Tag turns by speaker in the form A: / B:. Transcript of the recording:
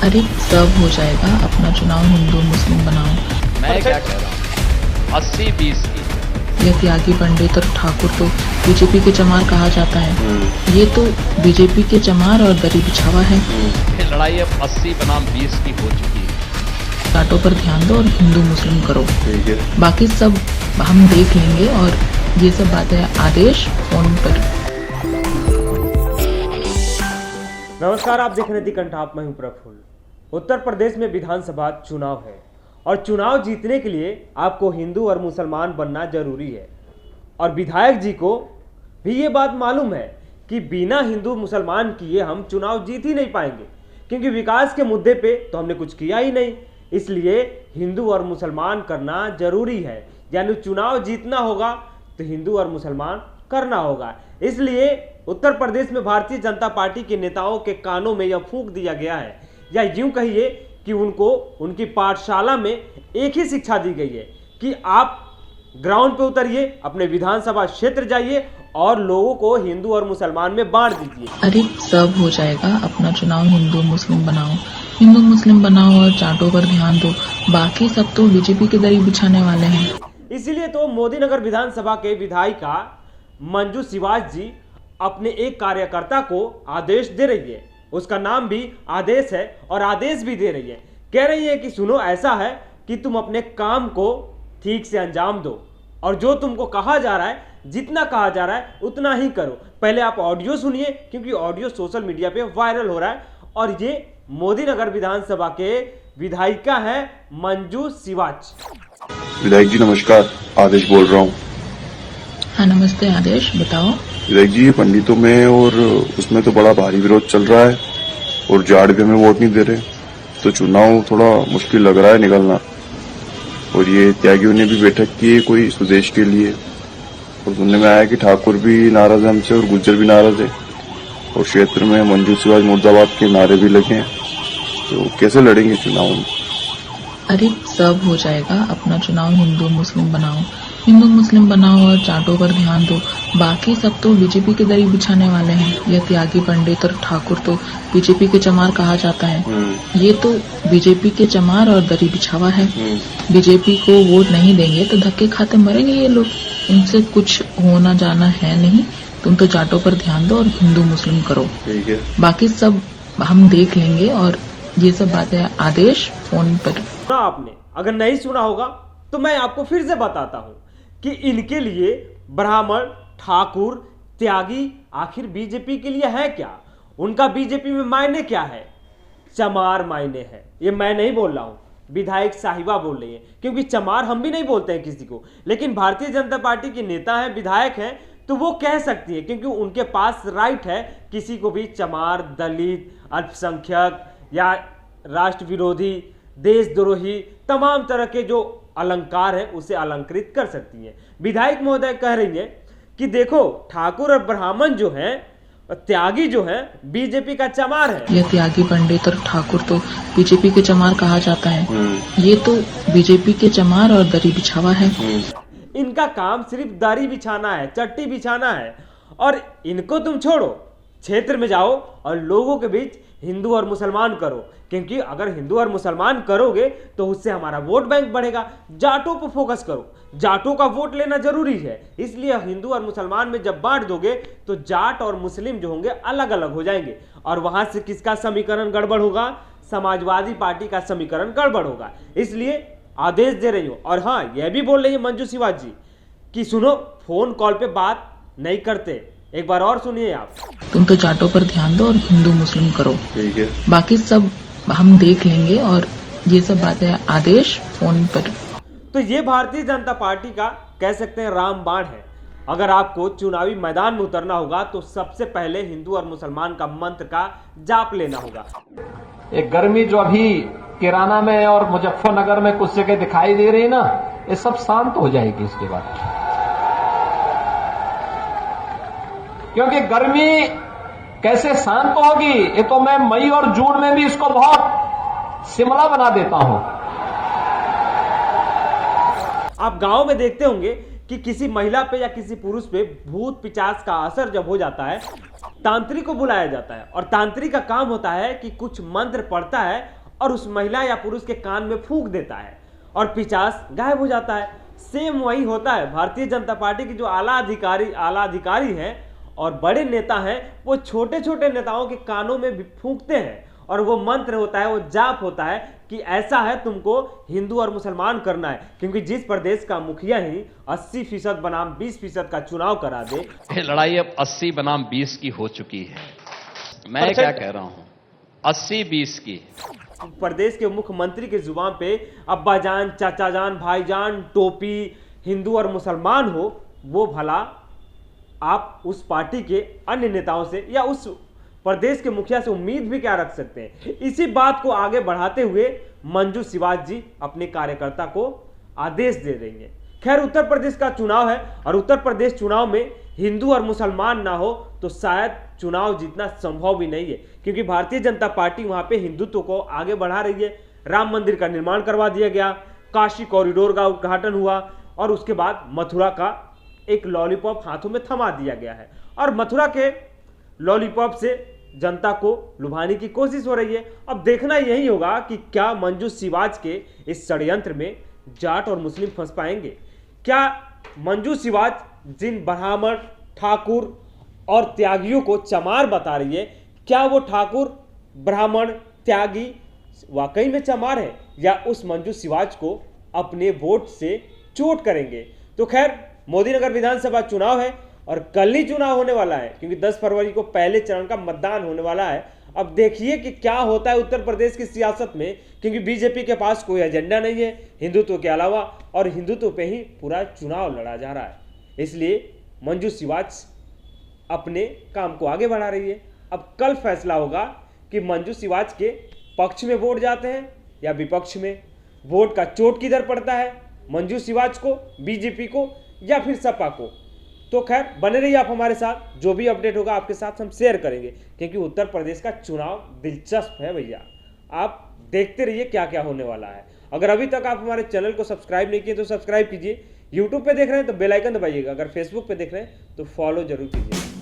A: अरे सब हो जाएगा, अपना चुनाव हिंदू मुस्लिम बनाओ।
B: मैं क्या कह रहा हूँ 80-20 की।
A: यह त्यागी पंडित और ठाकुर तो बीजेपी के चमार कहा जाता है। ये तो बीजेपी के चमार और दरी बिछावा है।
B: ये लड़ाई अब 80 बनाम 20 की हो चुकी है।
A: बातों पर ध्यान दो और हिंदू मुस्लिम करो।
C: ठीक है।
A: बाकी सब हम देख लेंगे और ये सब बातें आदेश फोन पर।
D: नमस्कार, आप देख रहे दी कंठाप, मैं हूं प्रफुल्ल। उत्तर प्रदेश में विधानसभा चुनाव है और चुनाव जीतने के लिए आपको हिंदू और मुसलमान बनना जरूरी है। और विधायक जी को भी ये बात मालूम है कि बिना हिंदू मुसलमान किए हम चुनाव जीत ही नहीं पाएंगे, क्योंकि विकास के मुद्दे पे तो हमने कुछ किया ही नहीं। इसलिए हिंदू और मुसलमान करना जरूरी है, यानी चुनाव जीतना होगा तो हिंदू और मुसलमान करना होगा। इसलिए उत्तर प्रदेश में भारतीय जनता पार्टी के नेताओं के कानों में यह फूंक दिया गया है, या यूं कहिए कि उनको उनकी पाठशाला में एक ही शिक्षा दी गई है कि आप ग्राउंड पे उतरिए, अपने विधानसभा क्षेत्र जाइए और लोगों को हिंदू और मुसलमान में बांट दीजिए।
A: अरे सब हो जाएगा, अपना चुनाव हिंदू मुस्लिम बनाओ। हिंदू मुस्लिम बनाओ और चाटों पर ध्यान दो, बाकी सब तो बीजेपी के दरी बिछाने वाले हैं।
D: इसीलिए तो मोदी नगर विधानसभा के विधायिका मंजू शिवाज जी अपने एक कार्यकर्ता को आदेश दे रही है। उसका नाम भी आदेश है और आदेश भी दे रही है। कह रही है कि सुनो, ऐसा है कि तुम अपने काम को ठीक से अंजाम दो और जो तुमको कहा जा रहा है, जितना कहा जा रहा है उतना ही करो। पहले आप ऑडियो सुनिए, क्योंकि ऑडियो सोशल मीडिया पे वायरल हो रहा है। और ये मोदी नगर विधानसभा के विधायिका है मंजू शिवाज।
C: विधायक जी नमस्कार, आदेश बोल रहा हूँ।
A: हाँ नमस्ते आदेश, बताओ।
C: विधायक जी, ये पंडितों में और उसमें तो बड़ा भारी विरोध चल रहा है और जाट भी हमें वोट नहीं दे रहे, तो चुनाव थोड़ा मुश्किल लग रहा है निकलना। और ये त्यागियों ने भी बैठक की है कोई स्वदेश के लिए, और सुनने में आया कि ठाकुर भी नाराज है हमसे और गुज्जर भी नाराज है, और क्षेत्र में मंजू शिवाज मुर्दाबाद के नारे भी लगे हैं। तो कैसे लड़ेंगे चुनाव?
A: अरे सब हो जाएगा, अपना चुनाव हिंदू मुस्लिम बनाओ। हिंदू मुस्लिम बनाओ और चाटों पर ध्यान दो, बाकी सब तो बीजेपी के दरी बिछाने वाले हैं। यह त्यागी पंडित और ठाकुर तो बीजेपी के चमार कहा जाता है। ये तो बीजेपी के चमार और दरी बिछावा है। बीजेपी को वोट नहीं देंगे तो धक्के खाते मरेंगे ये लोग। इनसे कुछ होना जाना है नहीं। तुम तो चाटों पर ध्यान दो और हिंदू मुस्लिम करो।
C: ठीक है।
A: बाकी सब हम देख लेंगे और ये सब बातें आदेश फोन पर।
D: सुना आपने? अगर नहीं सुना होगा तो मैं आपको फिर से बताता हूं कि इनके लिए ब्राह्मण, ठाकुर, त्यागी आखिर बीजेपी के लिए है क्या? उनका बीजेपी में मायने क्या है? चमार मायने है। ये मैं नहीं बोल रहा हूं, विधायक साहिबा बोल रही है, क्योंकि चमार हम भी नहीं बोलते हैं किसी को, लेकिन भारतीय जनता पार्टी के नेता हैं, विधायक हैं, तो वो कह सकती है, क्योंकि उनके पास राइट है किसी को भी चमार, दलित, अल्पसंख्यक या राष्ट्र विरोधी, देशद्रोही, तमाम तरह के जो अलंकार है उसे अलंकृत कर सकती है। विधायक महोदय कह रही है कि देखो, ठाकुर और ब्राह्मण जो हैं, त्यागी जो है, बीजेपी का चमार है।
A: यह त्यागी पंडित और ठाकुर तो बीजेपी के चमार कहा जाता है। ये तो बीजेपी के चमार और दरी बिछावा है।
D: इनका काम सिर्फ दरी बिछाना है, चट्टी बिछाना है। और इनको तुम छोड़ो, क्षेत्र में जाओ और लोगों के बीच हिंदू और मुसलमान करो, क्योंकि अगर हिंदू और मुसलमान करोगे तो उससे हमारा वोट बैंक बढ़ेगा। जाटों पर फोकस करो, जाटों का वोट लेना जरूरी है। इसलिए हिंदू और मुसलमान में जब बांट दोगे तो जाट और मुस्लिम जो होंगे अलग अलग हो जाएंगे, और वहां से किसका समीकरण गड़बड़ होगा? समाजवादी पार्टी का समीकरण गड़बड़ होगा। इसलिए आदेश दे रही हूं। और हाँ, यह भी बोल रही है मंजू शिवाज जी कि सुनो, फोन कॉल पे बात नहीं करते, एक बार और सुनिए आप।
A: तुम तो चाटों पर ध्यान दो और हिंदू मुस्लिम करो।
C: ठीक है।
A: बाकी सब हम देख लेंगे और ये सब बातें आदेश फोन पर।
D: तो ये भारतीय जनता पार्टी का कह सकते हैं रामबाण है। अगर आपको चुनावी मैदान में उतरना होगा तो सबसे पहले हिंदू और मुसलमान का मंत्र का जाप लेना होगा।
E: एक गर्मी जो अभी किराना में और मुजफ्फरनगर में कुछ जगह दिखाई दे रही है ना, ये सब शांत हो जाएगी इसके बाद। क्योंकि गर्मी कैसे शांत होगी, ये तो मैं मई और जून में भी इसको बहुत शिमला बना देता हूं।
D: आप गांव में देखते होंगे कि किसी महिला पे या किसी पुरुष पे भूत पिचास का असर जब हो जाता है तांत्रिक को बुलाया जाता है और तांत्रिक का काम होता है कि कुछ मंत्र पढ़ता है और उस महिला या पुरुष के कान में फूंक देता है और पिशाच गायब हो जाता है। सेम वही होता है। भारतीय जनता पार्टी के जो आला अधिकारी हैं और बड़े नेता हैं, वो छोटे छोटे नेताओं के कानों में भी फूंकते हैं और वो मंत्र होता है, वो जाप होता है कि ऐसा है, तुमको हिंदू और मुसलमान करना है। क्योंकि जिस प्रदेश का मुखिया ही 80% बनाम 20% का चुनाव करा दे,
B: ये लड़ाई अब 80 बनाम 20 की हो चुकी है। मैं क्या कह रहा हूं, 80-20 की।
D: प्रदेश के मुख्यमंत्री के जुबान पे अब्बा जान, चाचा जान, भाईजान, टोपी, हिंदू और मुसलमान हो, वो भला आप उस पार्टी के अन्य नेताओं से या उस प्रदेश के मुखिया से उम्मीद भी क्या रख सकते हैं। इसी बात को आगे बढ़ाते हुए मंजू शिवाज जी अपने कार्यकर्ता को आदेश दे देंगे। खैर, उत्तर प्रदेश का चुनाव है और उत्तर प्रदेश चुनाव में हिंदू और मुसलमान ना हो तो शायद चुनाव जीतना संभव भी नहीं है, क्योंकि भारतीय जनता पार्टी वहां पे हिंदुत्व को आगे बढ़ा रही है। राम मंदिर का निर्माण करवा दिया गया, काशी कॉरिडोर का उद्घाटन हुआ और उसके बाद मथुरा का एक लॉलीपॉप हाथों में थमा दिया गया है और मथुरा के लॉलीपॉप से जनता को लुभाने की कोशिश हो रही है। अब देखना यही होगा कि क्या मंजू शिवाज के इस षड्यंत्र में जाट और मुस्लिम फंस पाएंगे। क्या मंजू शिवाज जिन ब्राह्मण, ठाकुर और त्यागियों को चमार बता रही है, क्या वो ठाकुर, ब्राह्मण, त्यागी वाकई में चमार है या उस मंजू शिवाज को अपने वोट से चोट करेंगे। तो खैर, मोदीनगर विधानसभा चुनाव है और कल ही चुनाव होने वाला है, क्योंकि 10 फरवरी को पहले चरण का मतदान होने वाला है। अब देखिए कि क्या होता है उत्तर प्रदेश की सियासत में, क्योंकि बीजेपी के पास कोई एजेंडा नहीं है हिंदुत्व के अलावा और हिंदुत्व पे ही पूरा चुनाव लड़ा जा रहा है। इसलिए मंजू शिवाज अपने काम को आगे बढ़ा रही है। अब कल फैसला होगा कि मंजू शिवाज के पक्ष में वोट जाते हैं या विपक्ष में। वोट का चोट किधर पड़ता है, मंजू शिवाज को, बीजेपी को या फिर सपा को। तो खैर, बने रहिए आप हमारे साथ, जो भी अपडेट होगा आपके साथ हम शेयर करेंगे, क्योंकि उत्तर प्रदेश का चुनाव दिलचस्प है भैया। आप देखते रहिए क्या क्या होने वाला है। अगर अभी तक आप हमारे चैनल को सब्सक्राइब नहीं किए तो सब्सक्राइब कीजिए। यूट्यूब पे देख रहे हैं तो बेल आइकन दबाइएगा, अगर फेसबुक पे देख रहे हैं तो फॉलो जरूर कीजिए।